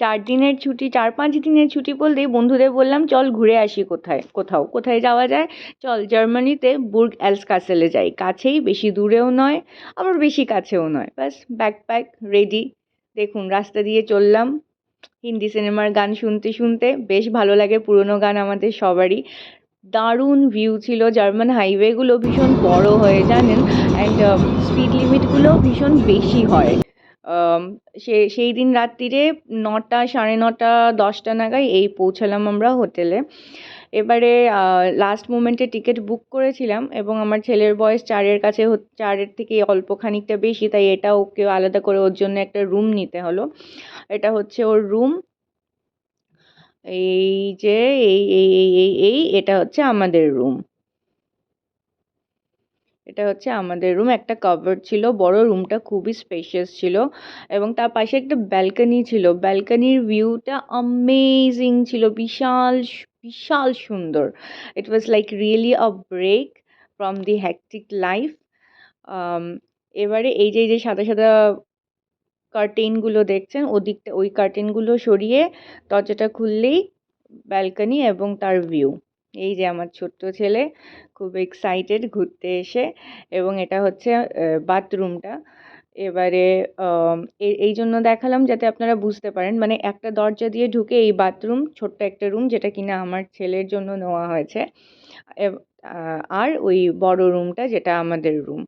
4 দিনের ছুটি, 4-5 দিনের ছুটি বলতেই বন্ধুদের বললাম চল ঘুরে আসি কোথায় যাওয়া যায়, চল জার্মানিতে বুর্গ এলস কাসেলে যাই, কাছেই, বেশি দূরেও নয় আবার বেশি কাছেও নয়, ব্যাস ব্যাকপ্যাক রেডি। দেখুন রাস্তা দিয়ে চললাম হিন্দি সিনেমার গান শুনতে শুনতে, বেশ ভালো লাগে পুরোনো গান আমাদের সবারই। দারুণ ভিউ ছিল, জার্মান হাইওয়েগুলো ভীষণ বড় হয় জানেন, অ্যান্ড স্পিড লিমিটগুলো ভীষণ বেশি হয়। আম, সেই দিন রাত্রিরে 9টা, 9:30, 10টা নাগাদ এই পৌঁছালাম আমরা হোটেলে। এবারে লাস্ট মোমেন্টে টিকিট বুক করেছিলাম এবং আমার ছেলের বয়স 4-এর কাছে, 4-এর থেকে অল্প খানিকটা বেশি, তাই এটা ওকে আলাদা করে ওর জন্য একটা রুম নিতে হলো। এটা হচ্ছে ওর রুম। এই যে এটা হচ্ছে আমাদের রুম। এটা হচ্ছে আমাদের রুম, একটা কাভার্ড ছিল, বড় রুমটা খুবই স্পেশিয়াস ছিল এবং তার পাশে একটা ব্যালকনি ছিল। ব্যালকনির ভিউটা অ্যামেজিং ছিল, বিশাল সুন্দর। It was like really a break from the hectic life. এবারে এই যে সাদা সাদা কার্টেনগুলো দেখছেন, ওদিকটা ওই কার্টেনগুলো সরিয়ে দরজাটা খুললেই ব্যালকনি এবং তার ভিউ। এই যে আমার ছোট্ট ছেলে খুব এক্সাইটেড ঘুরতে এসে, এবং এটা হচ্ছে বাথরুমটা। এবারে এই জন্য দেখালাম যাতে আপনারা বুঝতে পারেন, মানে একটা দরজা দিয়ে ঢুকে এই বাথরুম, ছোট্ট একটা রুম যেটা কিনা আমার ছেলের জন্য নেওয়া হয়েছে, আর ওই বড় রুমটা যেটা আমাদের রুম।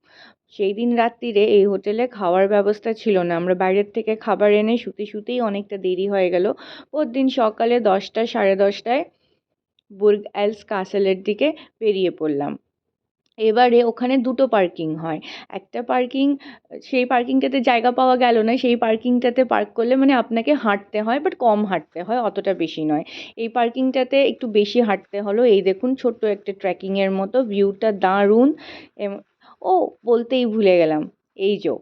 সেই দিন রাত্রিরে এই হোটেলে খাওয়ার ব্যবস্থা ছিল না, আমরা বাইরের থেকে খাবার এনে শুতেই অনেকটা দেরি হয়ে গেল। পরদিন সকালে 10টা, 10:30টায় বুর্গ এলস কাসেলের দিকে বেরিয়ে পড়লাম। এবারে ওখানে দুটো পার্কিং হয়, একটা পার্কিং, সেই পার্কিংটাতে জায়গা পাওয়া গেল না, সেই পার্কিংটাতে পার্ক করলে মানে আপনাকে হাঁটতে হয়, বাট কম হাঁটতে হয়, অতটা বেশি নয়। এই পার্কিংটাতে একটু বেশি হাঁটতে হলো। এই দেখুন ছোট্ট একটা ট্রেকিংয়ের মতো, ভিউটা দারুণ। ও বলতেই ভুলে গেলাম, এই যে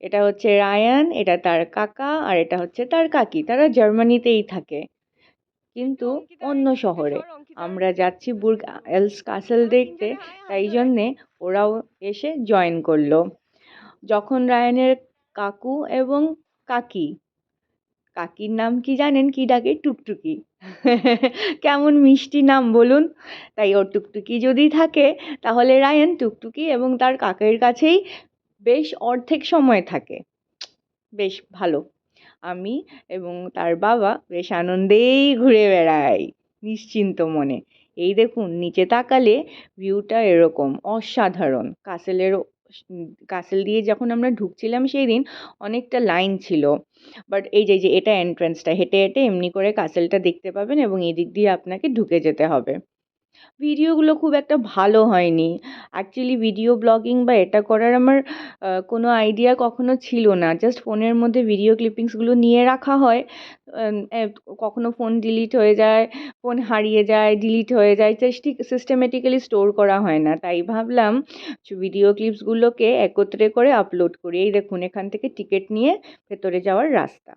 এটা হচ্ছে রায়ান, এটা তার কাকা, আর এটা হচ্ছে তার কাকি, তারা জার্মানিতেই থাকে কিন্তু অন্য শহরে। আমরা যাচ্ছি বুর্গ এলস কাসেল দেখতে, তাই জন্যে ওরাও এসে জয়েন করলো। যখন রায়ানের কাকু এবং কাকি, কাকির নাম কি জানেন, কি ডাকে? টুকটুকি। কেমন মিষ্টি নাম বলুন। তাই ওর টুকটুকি যদি থাকে তাহলে রায়ান টুকটুকি এবং তার কাকের কাছেই বেশ অর্ধেক সময় থাকে। বেশ ভালো। আমি এবং তার বাবা বেশ আনন্দেই ঘুরে বেড়াই নিশ্চিন্ত মনে। এই দেখুন নিচে তাকালে ভিউটা এরকম অসাধারণ। কাসেল দিয়ে যখন আমরা ঢুকছিলাম সেই দিন অনেকটা লাইন ছিল, বাট এই যে এটা এন্ট্রান্সটা, হেঁটে হেঁটে এমনি করে কাসেলটা দেখতে পাবেন এবং এদিক দিয়ে আপনাকে ঢুকে যেতে হবে। ভিডিওগুলো খুব একটা ভালো হয়নি। অ্যাকচুয়ালি ভিডিও ব্লগিং বা এটা করার আমার কোনো আইডিয়া কখনো ছিল না। জাস্ট ফোনের মধ্যে ভিডিও ক্লিপিংসগুলো নিয়ে রাখা হয়। কখনো ফোন ডিলিট হয়ে যায়, ফোন হারিয়ে যায়, ডিলিট হয়ে যায়। জাস্ট ঠিক সিস্টেমেটিক্যালি স্টোর করা হয় না। তাই ভাবলাম ভিডিও ক্লিপসগুলোকে একত্রে করে আপলোড করি। এই দেখুন এখান থেকে টিকিট নিয়ে ভেতরে যাওয়ার রাস্তা।